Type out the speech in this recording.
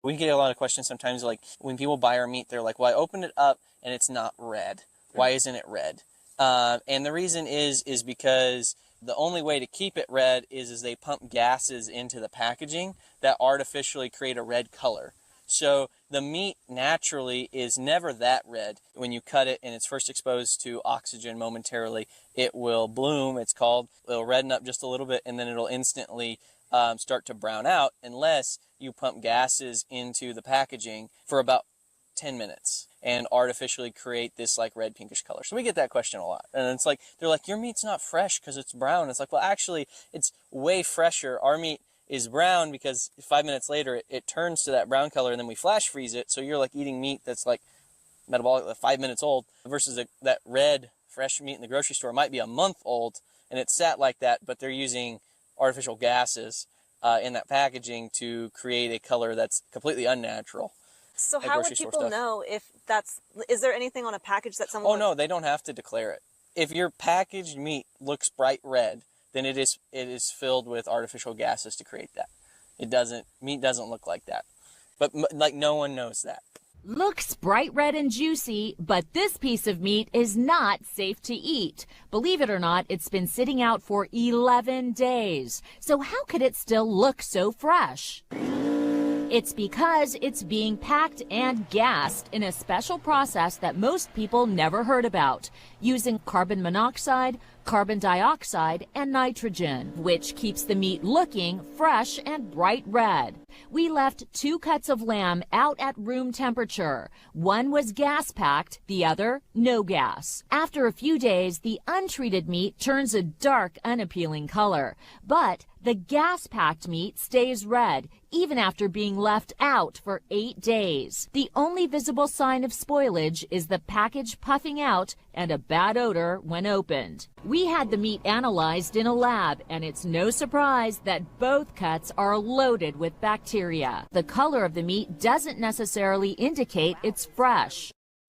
We get a lot of questions sometimes, like when people buy our meat, they're like, well, I opened it up and it's not red. Why isn't it red? And the reason is because the only way to keep it red is they pump gases into the packaging that artificially create a red color. So the meat naturally is never that red. When you cut it and it's first exposed to oxygen momentarily, it will bloom, it's called. It'll redden up just a little bit, and then it'll instantly start to brown out unless you pump gases into the packaging for about 10 minutes and artificially create this like red pinkish color. So we get that question a lot. And it's like, they're like, your meat's not fresh because it's brown. It's like, well, actually, it's way fresher. Our meat is brown because 5 minutes later it turns to that brown color, and then we flash freeze it. So you're like eating meat that's like metabolic, like 5 minutes old, versus that red fresh meat in the grocery store might be a month old and it's sat like that, but they're using artificial gases in that packaging to create a color that's completely unnatural. So how would people know if is there anything on a package that someone... Oh no, they don't have to declare it. If your packaged meat looks bright red, then it is filled with artificial gases to create that. Meat doesn't look like that. But like no one knows that. Looks bright red and juicy, but this piece of meat is not safe to eat. Believe it or not, it's been sitting out for 11 days. So how could it still look so fresh? It's because it's being packed and gassed in a special process that most people never heard about, using carbon monoxide, carbon dioxide, and nitrogen, which keeps the meat looking fresh and bright red. We left 2 cuts of lamb out at room temperature. One was gas-packed, the other no gas. After a few days, the untreated meat turns a dark, unappealing color. But the gas-packed meat stays red, even after being left out for 8 days. The only visible sign of spoilage is the package puffing out and a bad odor when opened. We had the meat analyzed in a lab, and it's no surprise that both cuts are loaded with bacteria. The color of the meat doesn't necessarily indicate it's fresh.